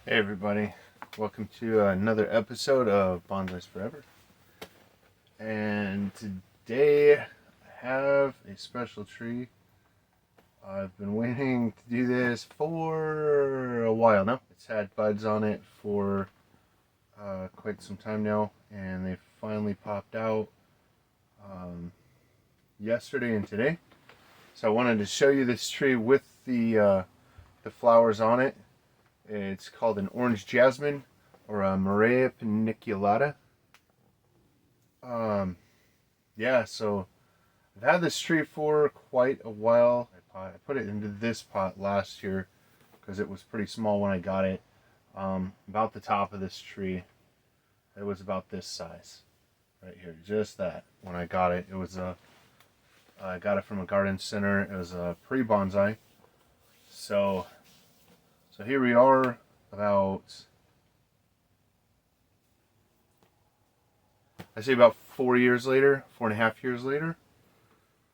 Hey everybody, welcome to another episode of Bonsai's Forever. And today I have a special tree. I've been waiting to do this for a while now. It's had buds on it for quite some time now, and they finally popped out yesterday and today. So I wanted to show you this tree with the flowers on it. It's called an orange jasmine or a Murraya paniculata. Yeah, so I've had this tree for quite a while. I put it into this pot last year because it was pretty small when I got it. About the top of this tree, it was about this size right here, just that. When I got it, I got it from a garden center. It was a pre-bonsai. So here we are about 4 years later, 4.5 years later,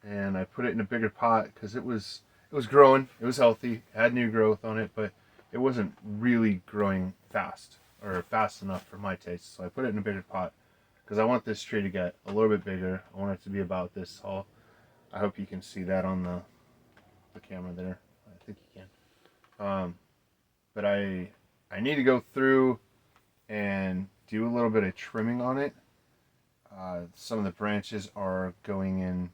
and I put it in a bigger pot because it was growing, it was healthy, it had new growth on it, but it wasn't really growing fast or fast enough for my taste. So I put it in a bigger pot because I want this tree to get a little bit bigger. I want it to be about this tall. I hope you can see that on the camera there. I think you can. But I need to go through and do a little bit of trimming on it. Some of the branches are going in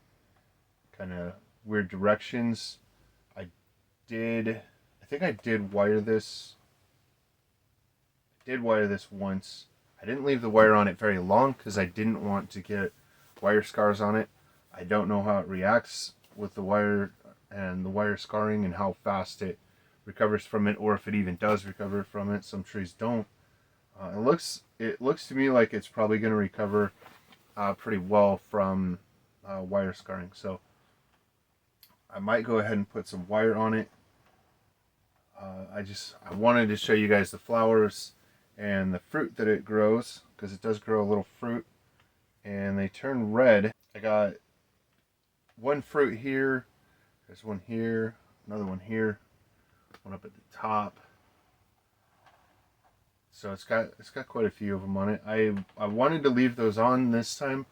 kind of weird directions. I think I did wire this. I did wire this once. I didn't leave the wire on it very long because I didn't want to get wire scars on it. I don't know how it reacts with the wire and the wire scarring and how fast it recovers from it, or if it even does recover from it. Some trees don't. It looks to me like it's probably going to recover pretty well from wire scarring. So I might go ahead and put some wire on it. I wanted to show you guys the flowers and the fruit that it grows, because it does grow a little fruit and they turn red. I got one fruit here, there's one here, another one here, one up at the top. So it's got quite a few of them on it. I wanted to leave those on this time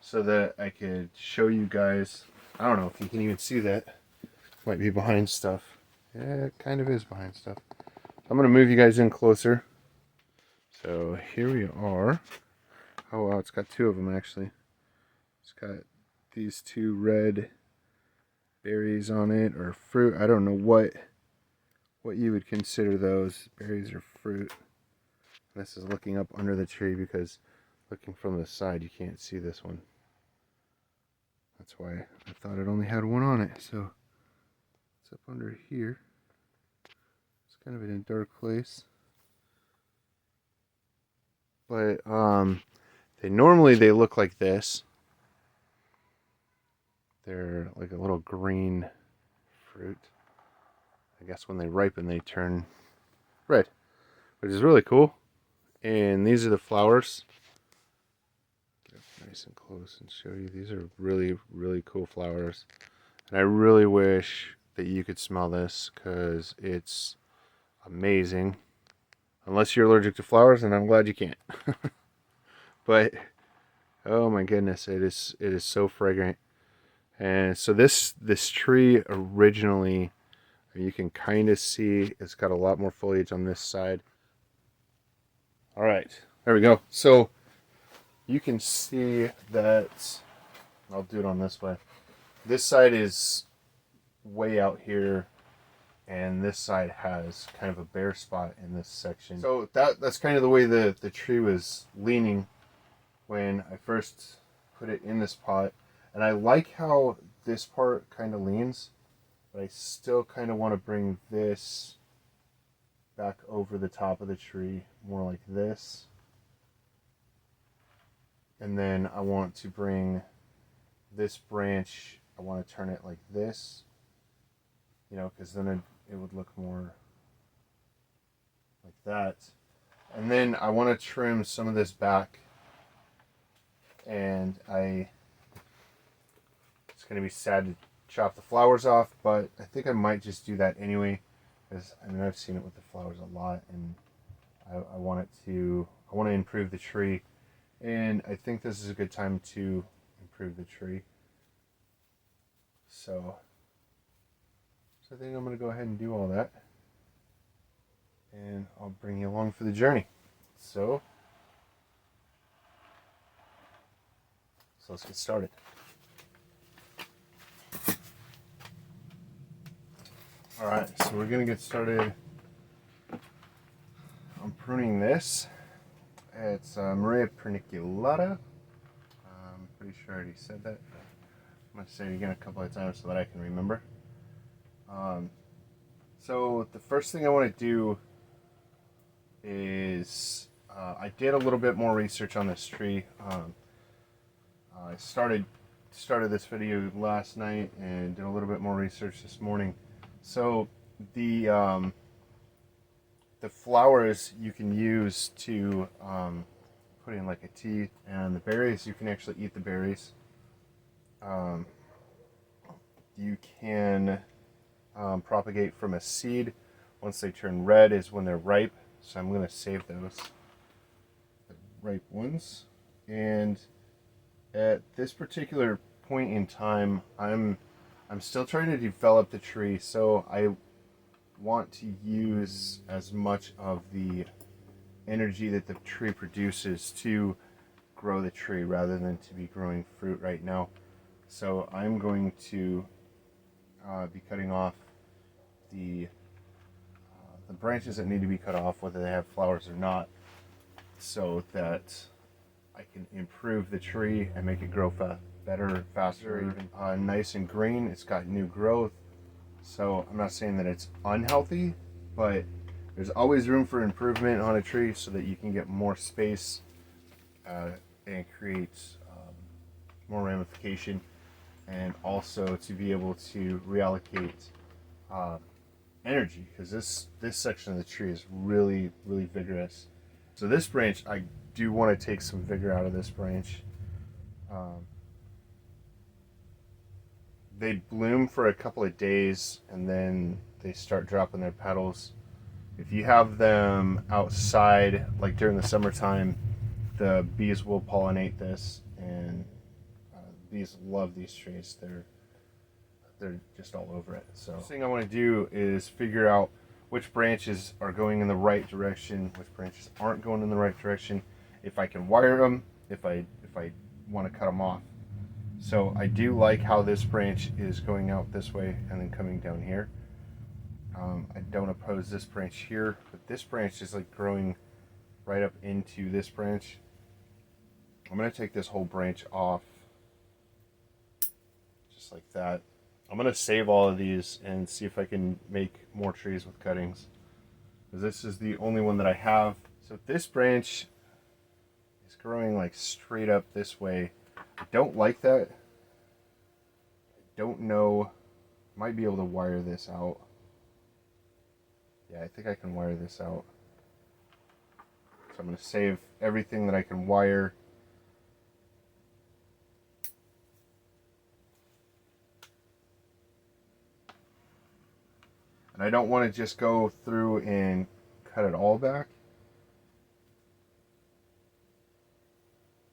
so that I could show you guys. I don't know if you can even see that. Might be behind stuff. Yeah, it kind of is behind stuff. I'm going to move you guys in closer. So here we are. Oh wow, it's got two of them actually. It's got these two red berries on it, or fruit. I don't know what you would consider those, berries or fruit. This is looking up under the tree because looking from the side you can't see this one. That's why I thought it only had one on it. So it's up under here. It's kind of in a dark place. But they look like this. They're like a little green fruit. I guess when they ripen they turn red, which is really cool. And these are the flowers. Get up nice and close and show you. These are really, really cool flowers. And I really wish that you could smell this because it's amazing. Unless you're allergic to flowers, and I'm glad you can't. But oh my goodness, it is so fragrant. And so this tree originally, you can kind of see it's got a lot more foliage on this side. All right, there we go. So you can see that, I'll do it on this way. This side is way out here, and this side has kind of a bare spot in this section. So that's kind of the way the tree was leaning when I first put it in this pot. And I like how this part kind of leans, but I still kind of want to bring this back over the top of the tree, more like this. And then I want to bring this branch, I want to turn it like this, because then it would look more like that. And then I want to trim some of this back, and it's going to be sad to chop the flowers off, but I think I might just do that anyway, because I've seen it with the flowers a lot, and I want to improve the tree, and I think this is a good time to improve the tree. So I think I'm going to go ahead and do all that, and I'll bring you along for the journey. So let's get started. Alright, so we're going to get started on pruning this. It's Murraya paniculata. I'm pretty sure I already said that. I'm going to say it again a couple of times so that I can remember. So the first thing I want to do is I did a little bit more research on this tree. I started this video last night and did a little bit more research this morning. So the flowers you can use to put in like a tea, and the berries you can actually eat the berries. You can propagate from a seed. Once they turn red is when they're ripe. So I'm going to save those, the ripe ones. And at this particular point in time, I'm still trying to develop the tree, so I want to use as much of the energy that the tree produces to grow the tree rather than to be growing fruit right now. So I'm going to be cutting off the branches that need to be cut off, whether they have flowers or not, so that I can improve the tree and make it grow better, faster, even nice and green. It's got new growth. So I'm not saying that it's unhealthy, but there's always room for improvement on a tree so that you can get more space and create more ramification, and also to be able to reallocate energy, because this section of the tree is really vigorous. So this branch, I do want to take some vigor out of this branch. They bloom for a couple of days and then they start dropping their petals. If you have them outside, like during the summertime, the bees will pollinate this, and bees love these trees. They're just all over it. So the thing I want to do is figure out which branches are going in the right direction, which branches aren't going in the right direction, if I can wire them, if I want to cut them off. So I do like how this branch is going out this way and then coming down here. I don't oppose this branch here, but this branch is like growing right up into this branch. I'm going to take this whole branch off just like that. I'm going to save all of these and see if I can make more trees with cuttings, because this is the only one that I have. So this branch is growing like straight up this way. I don't like that. I don't know. Might be able to wire this out. Yeah, I think I can wire this out. So I'm going to save everything that I can wire. And I don't want to just go through and cut it all back,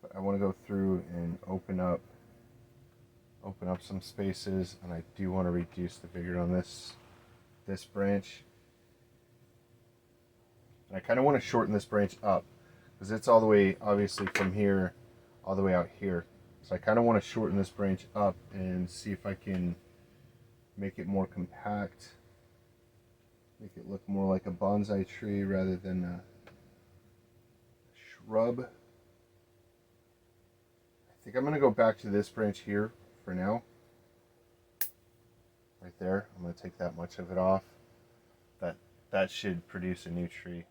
but I want to go through and open up some spaces, and I do want to reduce the vigor on this branch. And I kind of want to shorten this branch up, because it's all the way, obviously, from here all the way out here. So I kind of want to shorten this branch up and see if I can make it more compact. Make it look more like a bonsai tree rather than a shrub. I think I'm going to go back to this branch here for now. Right there. I'm going to take that much of it off. That should produce a new tree.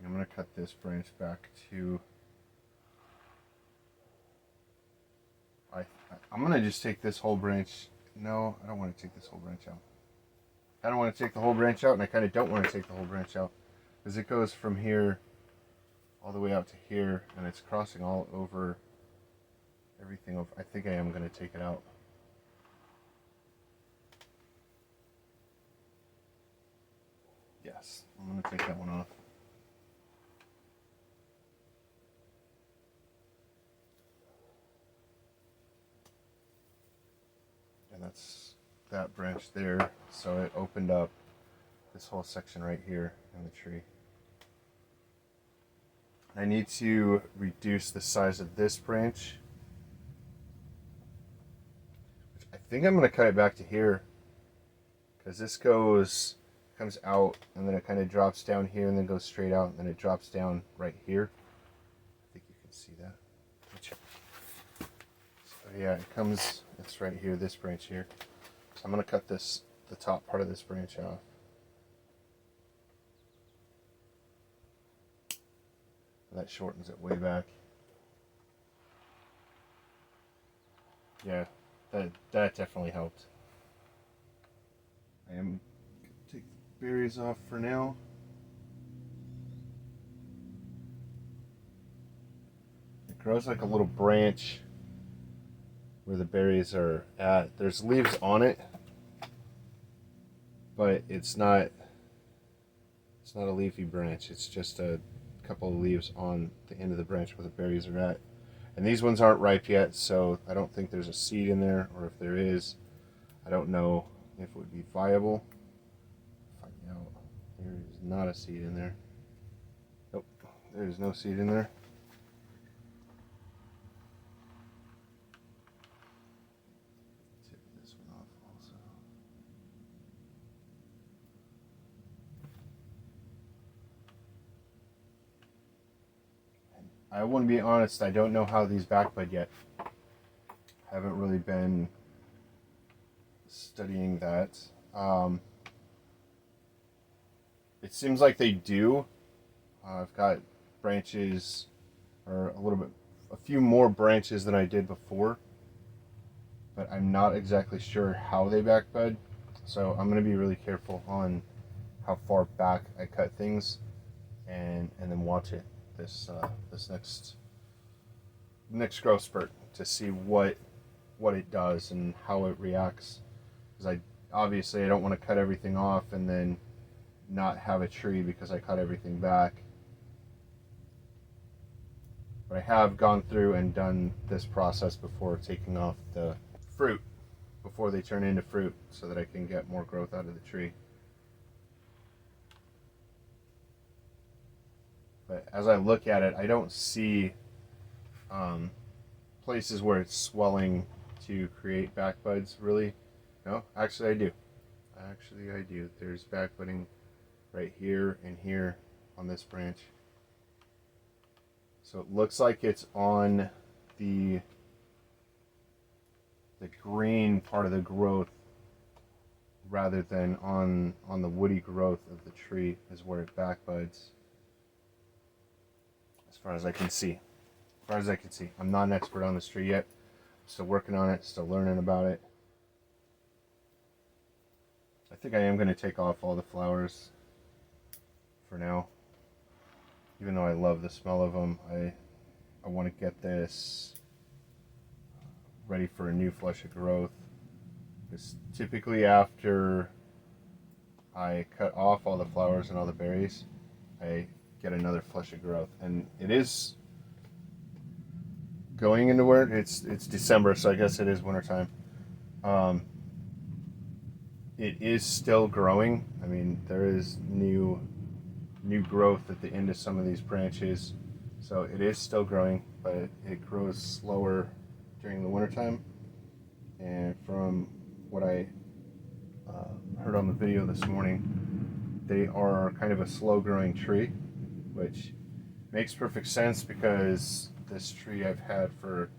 I'm going to cut this branch back to... I'm going to just take this whole branch no, I don't want to take this whole branch out. I don't want to take the whole branch out, and I kind of don't want to take the whole branch out, because it goes from here all the way out to here, and it's crossing all over everything over. I think I am going to take it out. Yes, I'm going to take that one off. And that's that branch there, so it opened up this whole section right here in the tree. I need to reduce the size of this branch. I think I'm going to cut it back to here, because this comes out and then it kind of drops down here and then goes straight out and then it drops down right here. I think you can see that. So yeah, it's right here, this branch here. So I'm going to cut the top part of this branch off. That shortens it way back. Yeah, that definitely helped. I am going to take the berries off for now. It grows like a little branch where the berries are at. There's leaves on it, but it's not a leafy branch. It's just a couple of leaves on the end of the branch where the berries are at. And these ones aren't ripe yet, so I don't think there's a seed in there, or if there is, I don't know if it would be viable. Find out. There is not a seed in there. Nope, there is no seed in there. Take this one off also. I want to be honest, I don't know how these backbud yet. Haven't really been studying that. It seems like they do. I've got branches, or a few more branches than I did before, but I'm not exactly sure how they backbud. So I'm going to be really careful on how far back I cut things, and then watch it this next growth spurt to see what it does and how it reacts. Because obviously I don't want to cut everything off and then not have a tree because I cut everything back. But I have gone through and done this process before, taking off the fruit before they turn into fruit, so that I can get more growth out of the tree. But as I look at it, I don't see places where it's swelling to create backbuds, really. No, actually I do. There's backbudding right here and here on this branch. So it looks like it's on the green part of the growth rather than on the woody growth of the tree is where it backbuds. As far as I can see. I'm not an expert on this tree yet. I'm still working on it, still learning about it. I think I am going to take off all the flowers for now. Even though I love the smell of them, I want to get this ready for a new flush of growth. Because typically after I cut off all the flowers and all the berries, I get another flush of growth. And it is going into winter. It's December, so I guess it is wintertime. It is still growing. I mean, there is new growth at the end of some of these branches, so it is still growing, but it grows slower during the wintertime. And from what I heard on the video this morning, they are kind of a slow growing tree, which makes perfect sense because this tree I've had for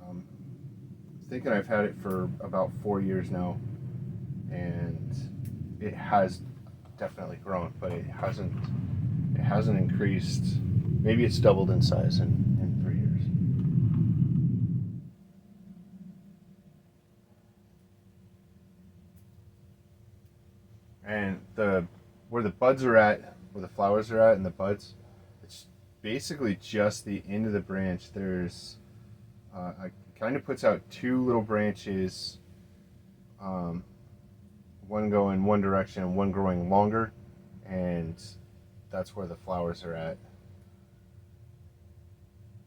I'm thinking I've had it for about 4 years now, and it has definitely grown, but it hasn't increased. Maybe it's doubled in size in 3 years. And where the buds are at, where the flowers are at and the buds, it's basically just the end of the branch. There's it kind of puts out two little branches, one going one direction and one growing longer, and that's where the flowers are at.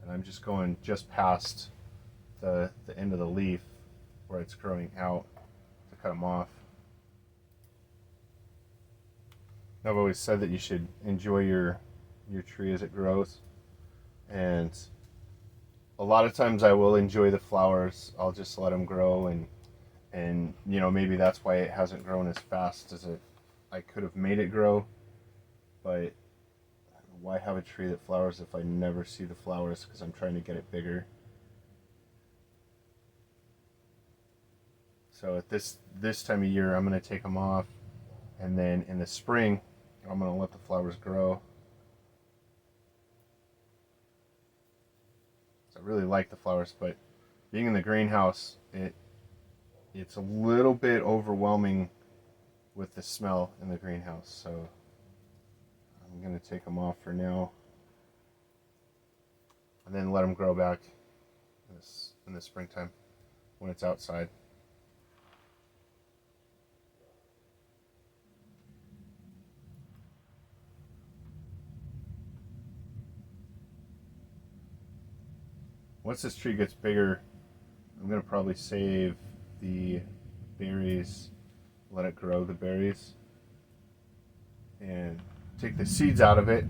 And I'm just going just past the end of the leaf where it's growing out to cut them off. I've always said that you should enjoy your tree as it grows, and a lot of times I will enjoy the flowers. I'll just let them grow, and you know, maybe that's why it hasn't grown as fast as I could have made it grow. But why have a tree that flowers if I never see the flowers, because I'm trying to get it bigger? So at this time of year, I'm going to take them off, and then in the spring I'm going to let the flowers grow. So I really like the flowers, but being in the greenhouse, it's a little bit overwhelming with the smell in the greenhouse. So I'm going to take them off for now, and then let them grow back in the springtime when it's outside. Once this tree gets bigger, I'm going to probably save the berries, let it grow the berries, and take the seeds out of it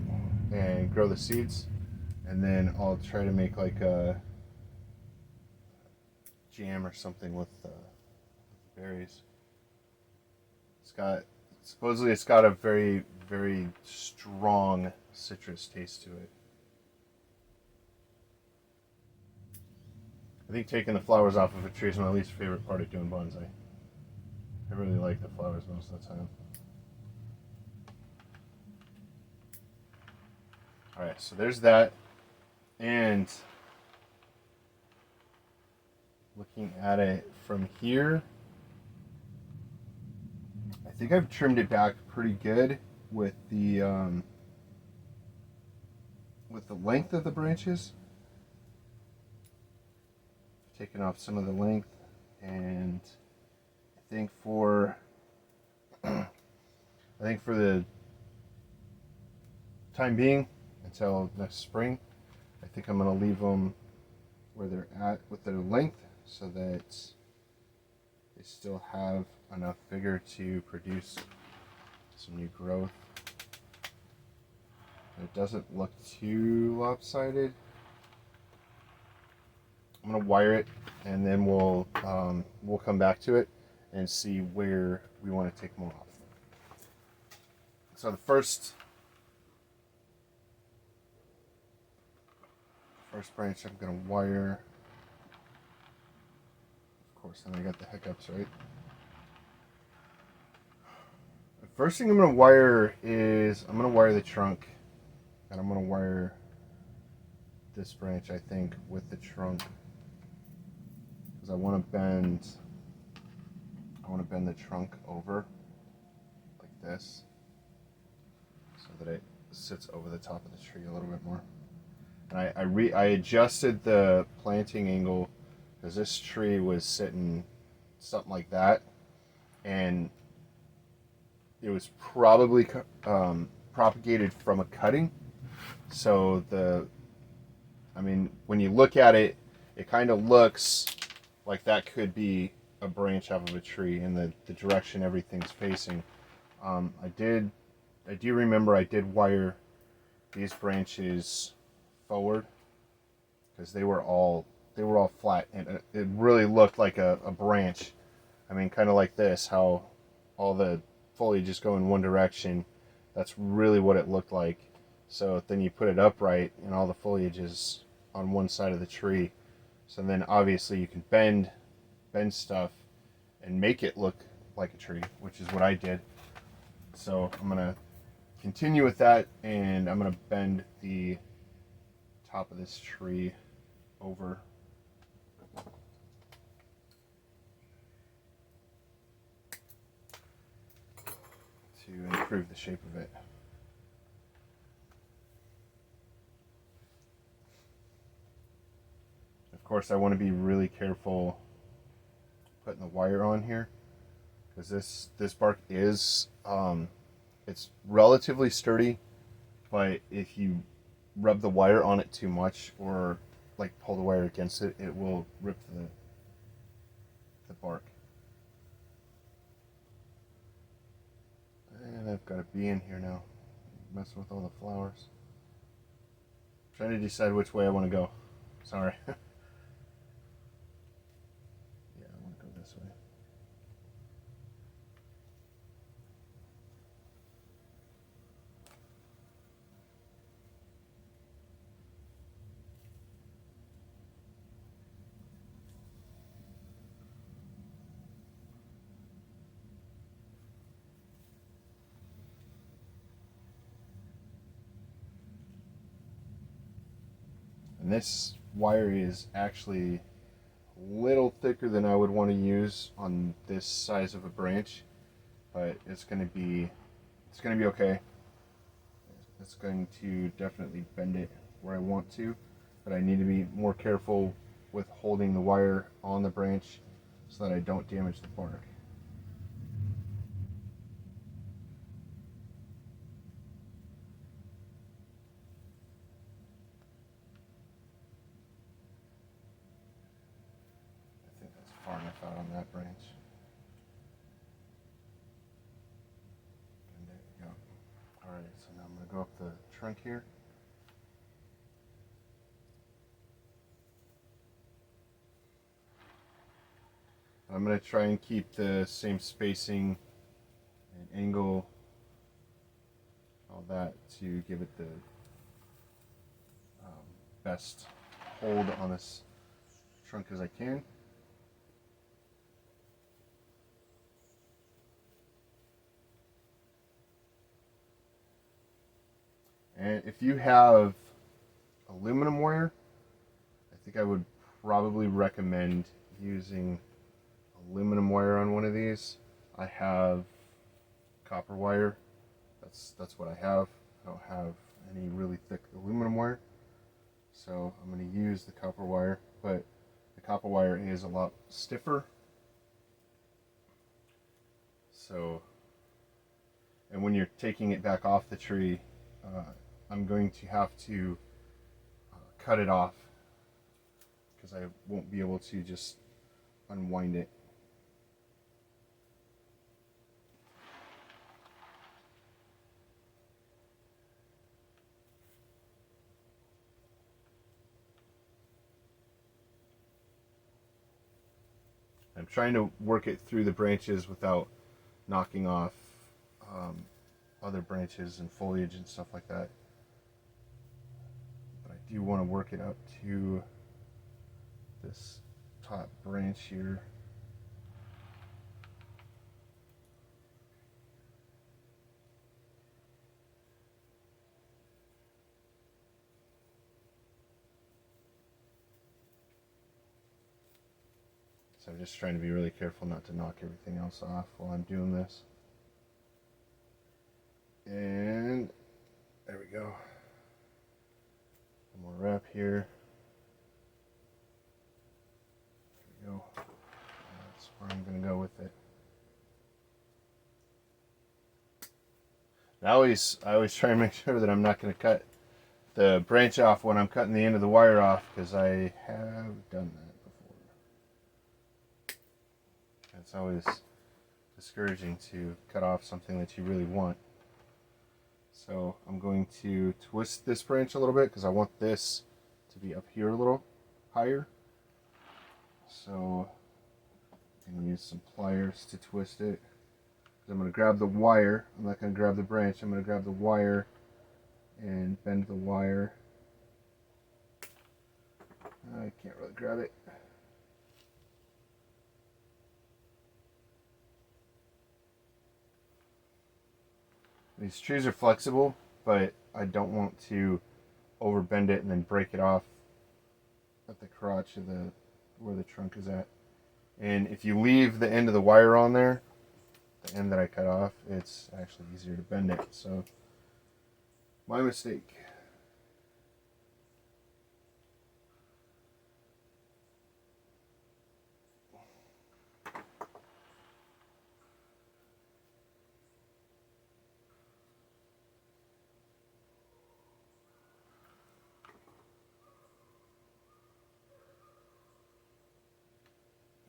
and grow the seeds. And then I'll try to make like a jam or something with the berries. Supposedly it's got a very, very strong citrus taste to it. I think taking the flowers off of a tree is my least favorite part of doing bonsai. I really like the flowers most of the time. Alright, so there's that. And looking at it from here, I think I've trimmed it back pretty good with the length of the branches. Taken off some of the length, and I think for the time being, until next spring, I think I'm going to leave them where they're at with their length, so that they still have enough vigor to produce some new growth. And it doesn't look too lopsided. I'm going to wire it, and then we'll come back to it and see where we want to take them off. So the first branch I'm going to wire. Of course, then I got the hiccups, right? The first thing I'm going to wire is I'm going to wire the trunk, and I'm going to wire this branch, I think, with the trunk. Because I want to bend the trunk over like this, so that it sits over the top of the tree a little bit more. And I adjusted the planting angle, because this tree was sitting something like that, and it was probably propagated from a cutting. So when you look at it, it kind of looks like that could be a branch off of a tree in the direction everything's facing. I do remember I did wire these branches forward, because they were all flat, and it really looked like a branch. I mean, kind of like this, how all the foliage is going one direction. That's really what it looked like. So then you put it upright, and all the foliage is on one side of the tree. So then obviously you can bend stuff and make it look like a tree, which is what I did. So I'm going to continue with that, and I'm going to bend the top of this tree over. improve the shape of it. Of course, I want to be really careful putting the wire on here, because this bark is it's relatively sturdy, but if you rub the wire on it too much or like pull the wire against it, it will rip the bark. And I've got a bee in here now, messing with all the flowers. Trying to decide which way I want to go. Sorry. Yeah, I want to go this way. And this wire is actually a little thicker than I would want to use on this size of a branch, but it's going to be okay. It's going to definitely bend it where I want to, but I need to be more careful with holding the wire on the branch so that I don't damage the bark. I think that's far enough out on that branch. And there we go. Alright, so now I'm going to go up the trunk here. I'm going to try and keep the same spacing and angle, all that, to give it the best hold on this trunk as I can. And if you have aluminum wire, I think I would probably recommend using aluminum wire on one of these. I have copper wire. That's what I have. I don't have any really thick aluminum wire. So I'm going to use the copper wire, but the copper wire is a lot stiffer. So, and when you're taking it back off the tree, I'm going to have to cut it off, because I won't be able to just unwind it. I'm trying to work it through the branches without knocking off other branches and foliage and stuff like that. But I do want to work it up to this top branch here. So I'm just trying to be really careful not to knock everything else off while I'm doing this. And there we go. One more wrap here. There we go. That's where I'm going to go with it. I always try and make sure that I'm not going to cut the branch off when I'm cutting the end of the wire off, because I have done that before. It's always discouraging to cut off something that you really want. So I'm going to twist this branch a little bit, because I want this to be up here a little higher. So I'm going to use some pliers to twist it. I'm going to grab the wire. I'm not going to grab the branch. I'm going to grab the wire and bend the wire. I can't really grab it. These trees are flexible, but I don't want to overbend it and then break it off at the crotch of where the trunk is at. And if you leave the end of the wire on there, the end that I cut off, it's actually easier to bend it. So, my mistake.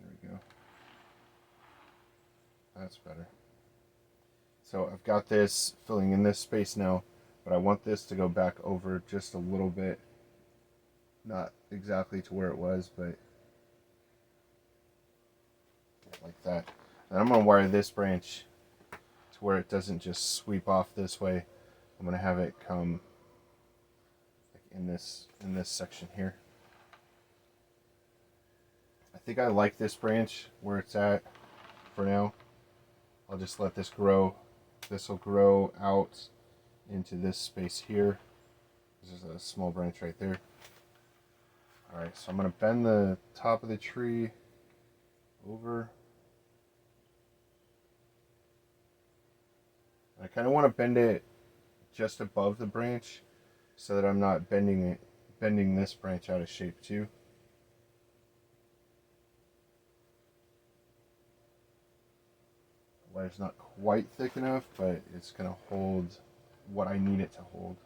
There we go. That's better. So I've got this filling in this space now, but I want this to go back over just a little bit. Not exactly to where it was, but like that. And I'm going to wire this branch to where it doesn't just sweep off this way. I'm going to have it come like in this section here. I think I like this branch where it's at for now. I'll just let this grow. This will grow out into this space here. There's a small branch right there. Alright, so I'm going to bend the top of the tree over. I kind of want to bend it just above the branch so that I'm not bending this branch out of shape too. The wire's not quite thick enough, but it's going to hold what I need it to hold.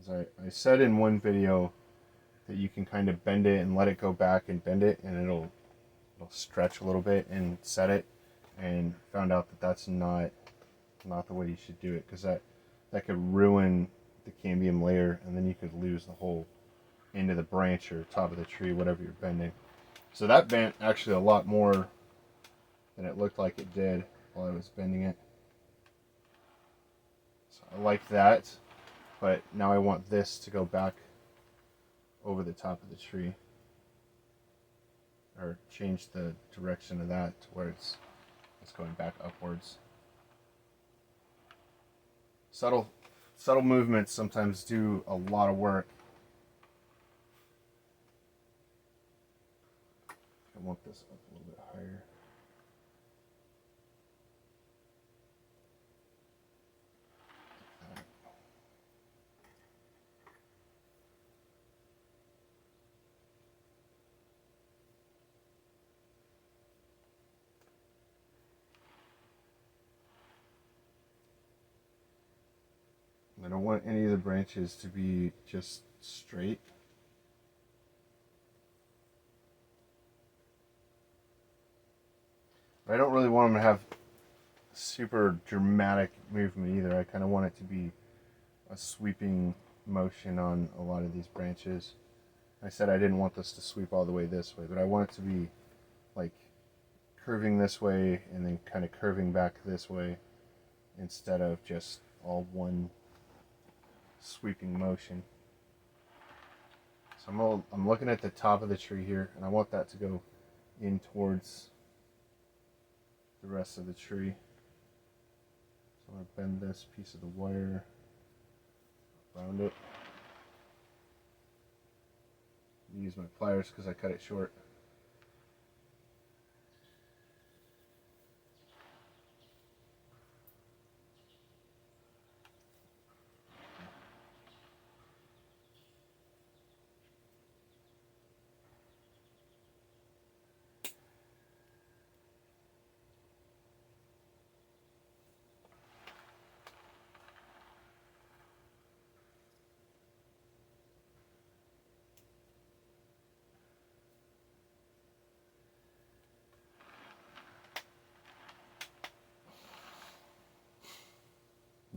As I said in one video that you can kind of bend it and let it go back and bend it, and it'll stretch a little bit and set it, and found out that that's not the way you should do it, because that could ruin the cambium layer, and then you could lose the whole end of the branch or top of the tree, whatever you're bending. So that bent actually a lot more than it looked like it did while I was bending it. So I like that, but now I want this to go back over the top of the tree, or change the direction of that to where it's going back upwards. Subtle movements sometimes do a lot of work. I want this up a little bit higher. I don't want any of the branches to be just straight. But I don't really want them to have super dramatic movement either. I kind of want it to be a sweeping motion on a lot of these branches. I said I didn't want this to sweep all the way this way, but I want it to be like curving this way and then kind of curving back this way instead of just all one sweeping motion. So I'm looking at the top of the tree here, and I want that to go in towards the rest of the tree. So I'm going to bend this piece of the wire around it. Use my pliers because I cut it short.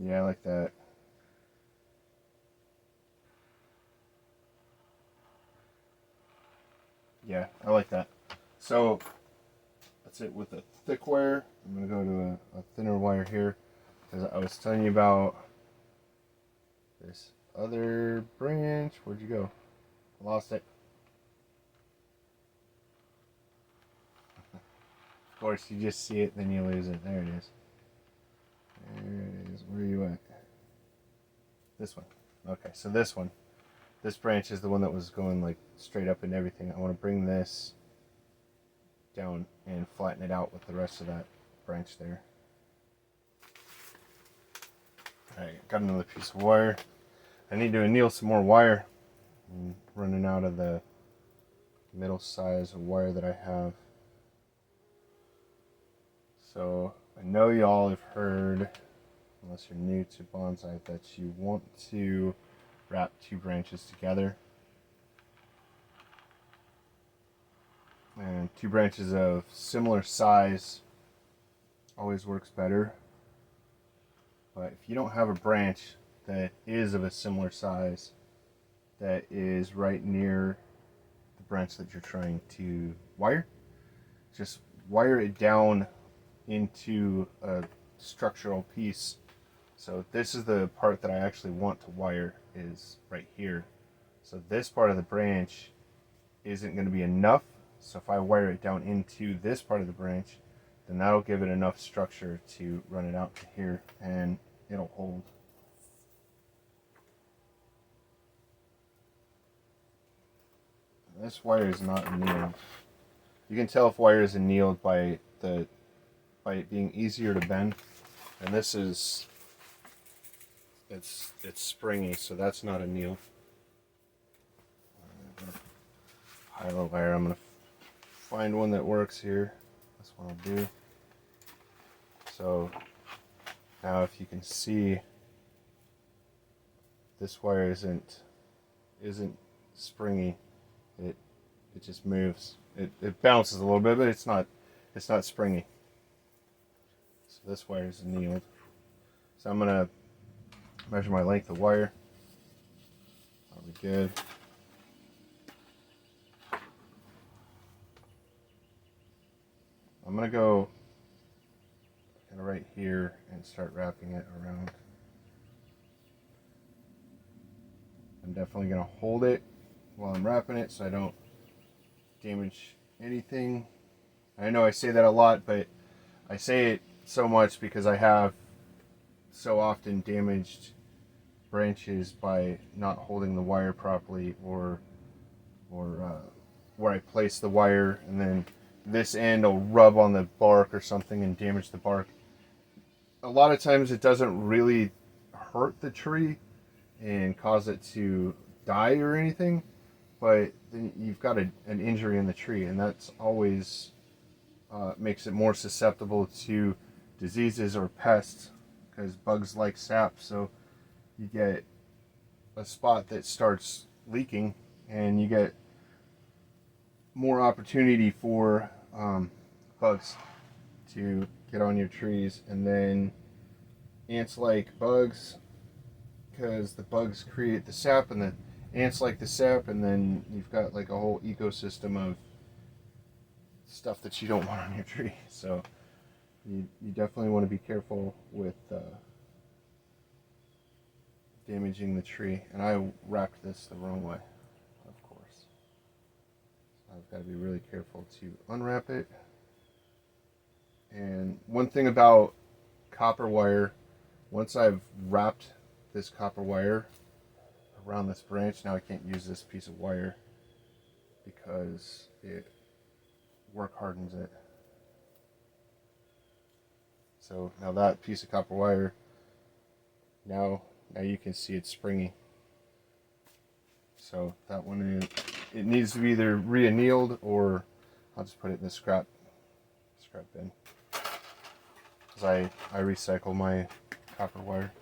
Yeah, I like that. Yeah, I like that. So that's it with the thick wire. I'm going to go to a thinner wire here, because I was telling you about this other branch. Where'd you go? I lost it. Of course, you just see it, then you lose it. There it is. There it is. Where are you at? This one. Okay, so this one. this branch is the one that was going like straight up and everything. I want to bring this down and flatten it out with the rest of that branch there. Alright, got another piece of wire. I need to anneal some more wire. I'm running out of the middle size of wire that I have. So I know y'all have heard, unless you're new to bonsai, that you want to wrap two branches together. And two branches of similar size always works better. But if you don't have a branch that is of a similar size, that is right near the branch that you're trying to wire, just wire it down into a structural piece. So this is the part that I actually want to wire, is right here. So this part of the branch isn't going to be enough. So if I wire it down into this part of the branch, then that'll give it enough structure to run it out to here, and it'll hold. This wire is not annealed. You can tell if wire is annealed by it being easier to bend. And this is, it's springy, so that's not annealed. Pile of wire. I'm gonna find one that works here. That's what I'll do. So now, if you can see, this wire isn't springy. It just moves. It bounces a little bit, but it's not springy. So this wire is annealed. So I'm gonna measure my length of wire. That'll be good. I'm gonna go kind of right here and start wrapping it around. I'm definitely gonna hold it while I'm wrapping it so I don't damage anything. I know I say that a lot, but I say it so much because I have so often damaged branches by not holding the wire properly, or where I place the wire and then this end will rub on the bark or something and damage the bark. A lot of times it doesn't really hurt the tree and cause it to die or anything, but then you've got an injury in the tree, and that's always makes it more susceptible to diseases or pests, because bugs like sap. So you get a spot that starts leaking, and you get more opportunity for bugs to get on your trees. And then ants like bugs because the bugs create the sap, and the ants like the sap, and then you've got like a whole ecosystem of stuff that you don't want on your tree. So you definitely want to be careful with damaging the tree. And I wrapped this the wrong way, of course. So I've got to be really careful to unwrap it. And one thing about copper wire, once I've wrapped this copper wire around this branch, now I can't use this piece of wire because it work hardens it. So now that piece of copper wire, now you can see it's springy. So that one, it needs to be either re-annealed, or I'll just put it in the scrap bin, because I recycle my copper wire.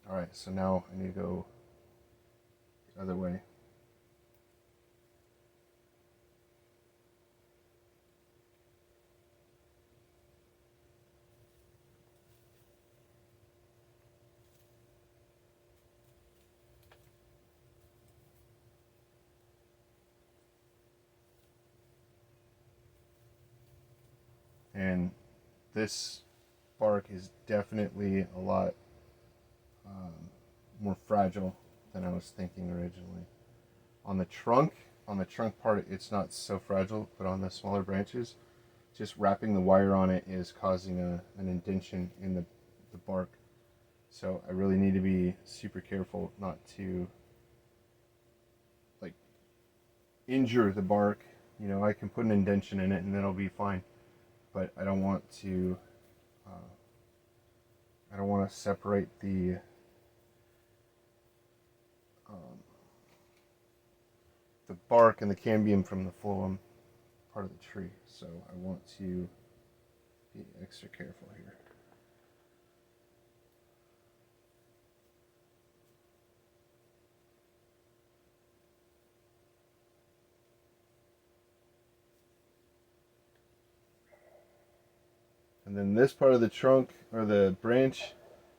Alright, so now I need to go the other way. And this bark is definitely a lot more fragile than I was thinking originally. On the trunk part, it's not so fragile, but on the smaller branches, just wrapping the wire on it is causing an indentation in the bark. So I really need to be super careful not to like injure the bark. You know, I can put an indentation in it and then it'll be fine. But I don't want to separate the bark and the cambium from the phloem part of the tree. So I want to be extra careful here. And then this part of the trunk, or the branch,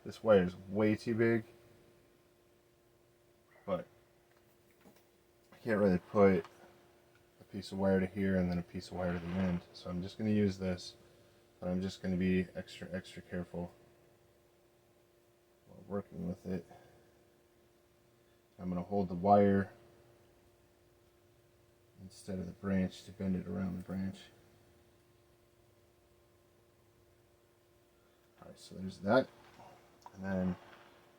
this wire is way too big. But I can't really put a piece of wire to here and then a piece of wire to the end. So I'm just going to use this, but I'm just going to be extra careful while working with it. I'm going to hold the wire instead of the branch to bend it around the branch. Alright, so there's that. And then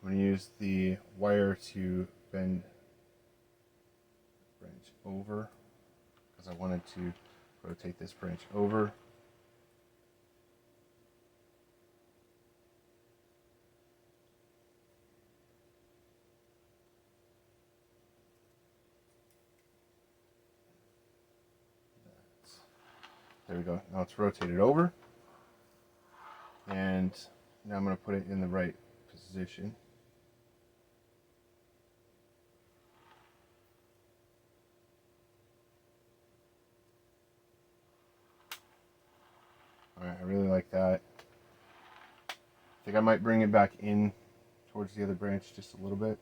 I'm going to use the wire to bend the branch over, because I wanted to rotate this branch over. There we go. Now it's rotated over. And now I'm going to put it in the right position. Alright, I really like that. I think I might bring it back in towards the other branch just a little bit.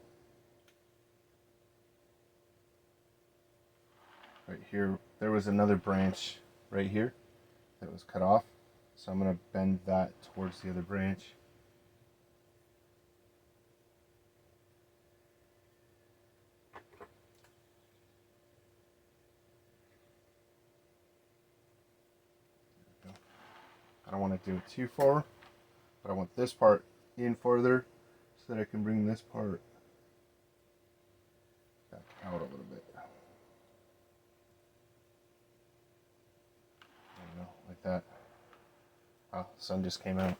Right here, there was another branch right here that was cut off. So I'm going to bend that towards the other branch. I don't want to do it too far, but I want this part in further so that I can bring this part back out a little bit. There we go, like that. Wow, the sun just came out.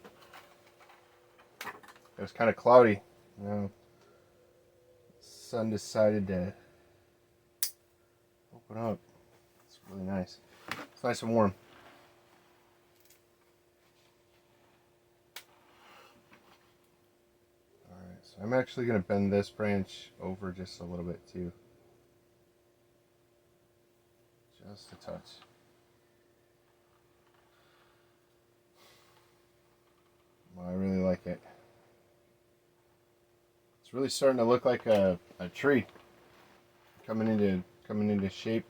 It was kind of cloudy. You know, the sun decided to open up. It's really nice. It's nice and warm. Alright, so I'm actually going to bend this branch over just a little bit too. Just a touch. Well, I really like it. It's really starting to look like a tree coming into shape.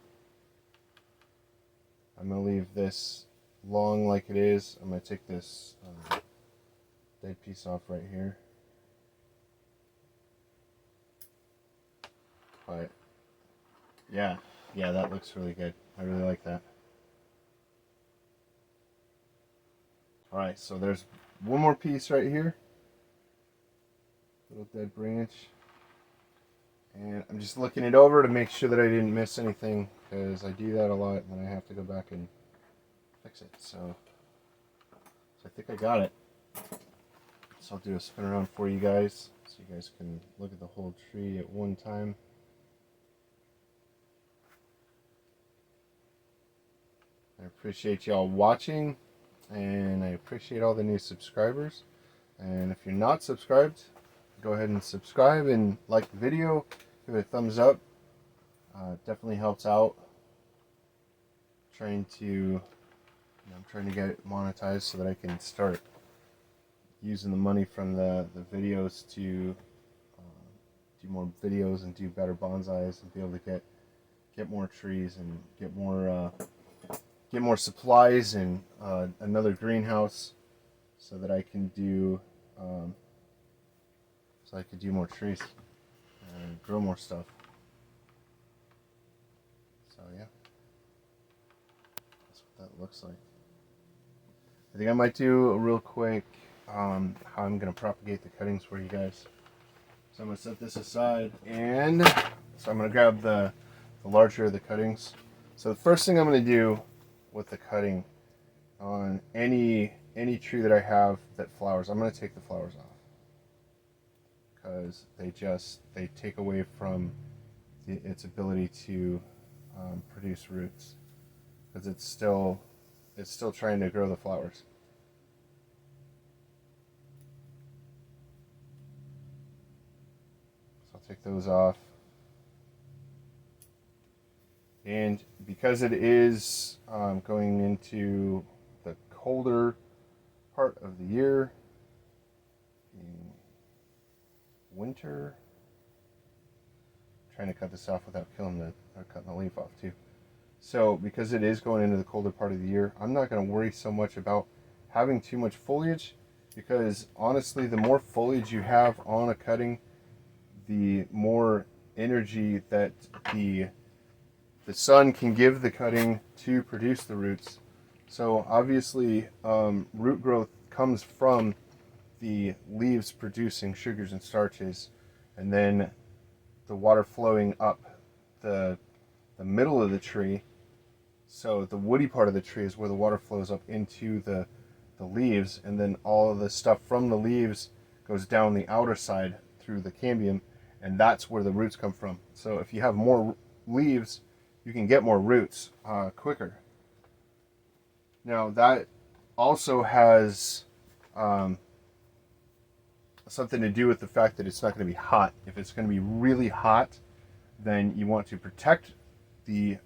I'm gonna leave this long like it is. I'm gonna take this dead piece off right here. But yeah, that looks really good. I really like that. All right, so there's one more piece right here. Little dead branch. And I'm just looking it over to make sure that I didn't miss anything, because I do that a lot and then I have to go back and fix it. So I think I got it. So I'll do a spin around for you guys so you guys can look at the whole tree at one time. I appreciate y'all watching, and I appreciate all the new subscribers. And if you're not subscribed, go ahead and subscribe and like the video, give it a thumbs up. Definitely helps out. I'm trying to get it monetized so that I can start using the money from the videos to do more videos and do better bonsais and be able to get more trees and get more supplies and another greenhouse so that I can do more trees and grow more stuff. So yeah, that's what that looks like. I think I might do a real quick how I'm going to propagate the cuttings for you guys. So I'm going to set this aside, and so I'm going to grab the larger of the cuttings. So the first thing I'm going to do with the cutting on any tree that I have that flowers, I'm going to take the flowers off, because they take away from its ability to produce roots, because it's still trying to grow the flowers. So I'll take those off. And because it is going into the colder part of the year, in winter, I'm trying to cut this off without cutting the leaf off too. So because it is going into the colder part of the year, I'm not going to worry so much about having too much foliage, because honestly, the more foliage you have on a cutting, the more energy that the sun can give the cutting to produce the roots. So obviously, root growth comes from the leaves producing sugars and starches, and then the water flowing up the middle of the tree. So the woody part of the tree is where the water flows up into the leaves, and then all of the stuff from the leaves goes down the outer side through the cambium, and that's where the roots come from. So if you have more leaves, you can get more roots quicker. Now that also has something to do with the fact that it's not going to be hot. If it's going to be really hot, then you want to protect the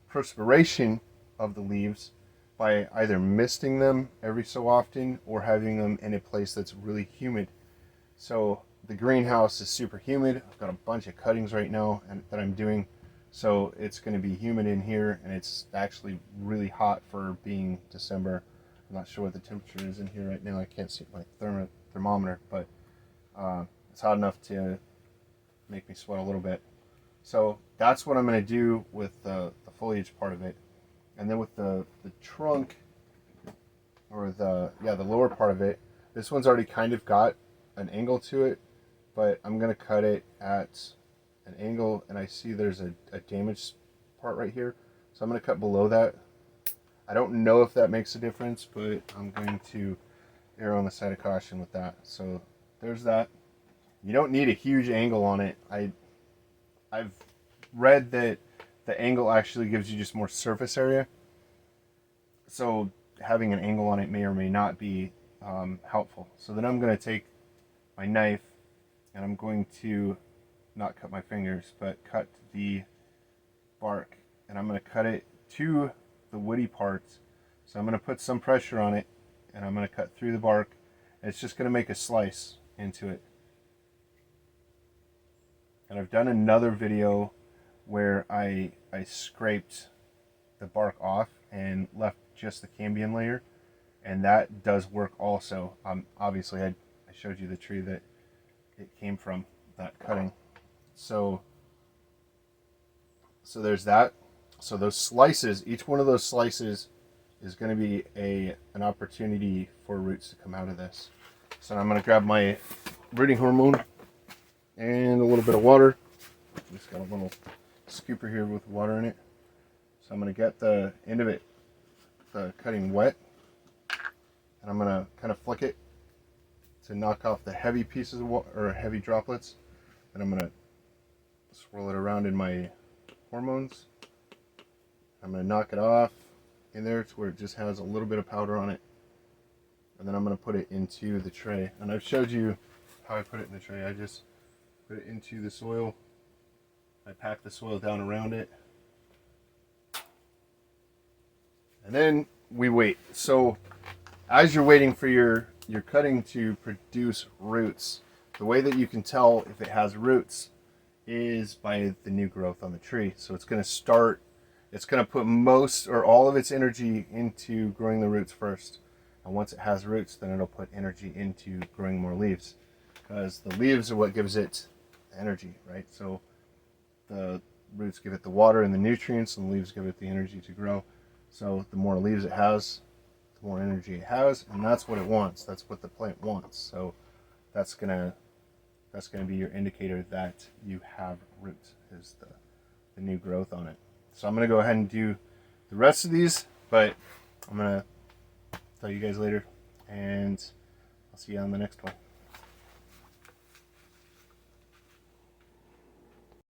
perspiration of the leaves by either misting them every so often or having them in a place that's really humid. So the greenhouse is super humid. I've got a bunch of cuttings right now that I'm doing. So it's going to be humid in here, and it's actually really hot for being December. I'm not sure what the temperature is in here right now. I can't see my thermometer, but it's hot enough to make me sweat a little bit. So that's what I'm going to do with the foliage part of it. And then with the trunk, or the lower part of it, this one's already kind of got an angle to it, but I'm going to cut it at an angle, and I see there's a damaged part right here, so I'm going to cut below that. I don't know if that makes a difference, but I'm going to err on the side of caution with that. So there's that. You don't need a huge angle on it. I've read that the angle actually gives you just more surface area, so having an angle on it may or may not be helpful. So then I'm going to take my knife, and I'm going to not cut my fingers, but cut the bark, and I'm going to cut it to the woody parts. So I'm going to put some pressure on it, and I'm going to cut through the bark. It's just going to make a slice into it. And I've done another video where I scraped the bark off and left just the cambium layer, and that does work also. Obviously I showed you the tree that it came from, that cutting. So there's that. So those slices, each one of those slices is going to be an opportunity for roots to come out of this. So I'm going to grab my rooting hormone and a little bit of water. Just got a little scooper here with water in it. So I'm going to get the end of it, the cutting wet, and I'm going to kind of flick it to knock off the heavy pieces of water, or heavy droplets. And I'm going to swirl it around in my hormones. I'm going to knock it off in there to where it just has a little bit of powder on it. And then I'm going to put it into the tray. And I've showed you how I put it in the tray. I just put it into the soil. I pack the soil down around it. And then we wait. So as you're waiting for your cutting to produce roots, the way that you can tell if it has roots is by the new growth on the tree. So it's going to put most or all of its energy into growing the roots first. And once it has roots, then it'll put energy into growing more leaves, because the leaves are what gives it energy, right? So the roots give it the water and the nutrients, and the leaves give it the energy to grow. So the more leaves it has, the more energy it has, and that's what it wants. That's what the plant wants. So that's gonna be your indicator that you have roots, is the new growth on it. So I'm gonna go ahead and do the rest of these, but I'm gonna tell you guys later, and I'll see you on the next one.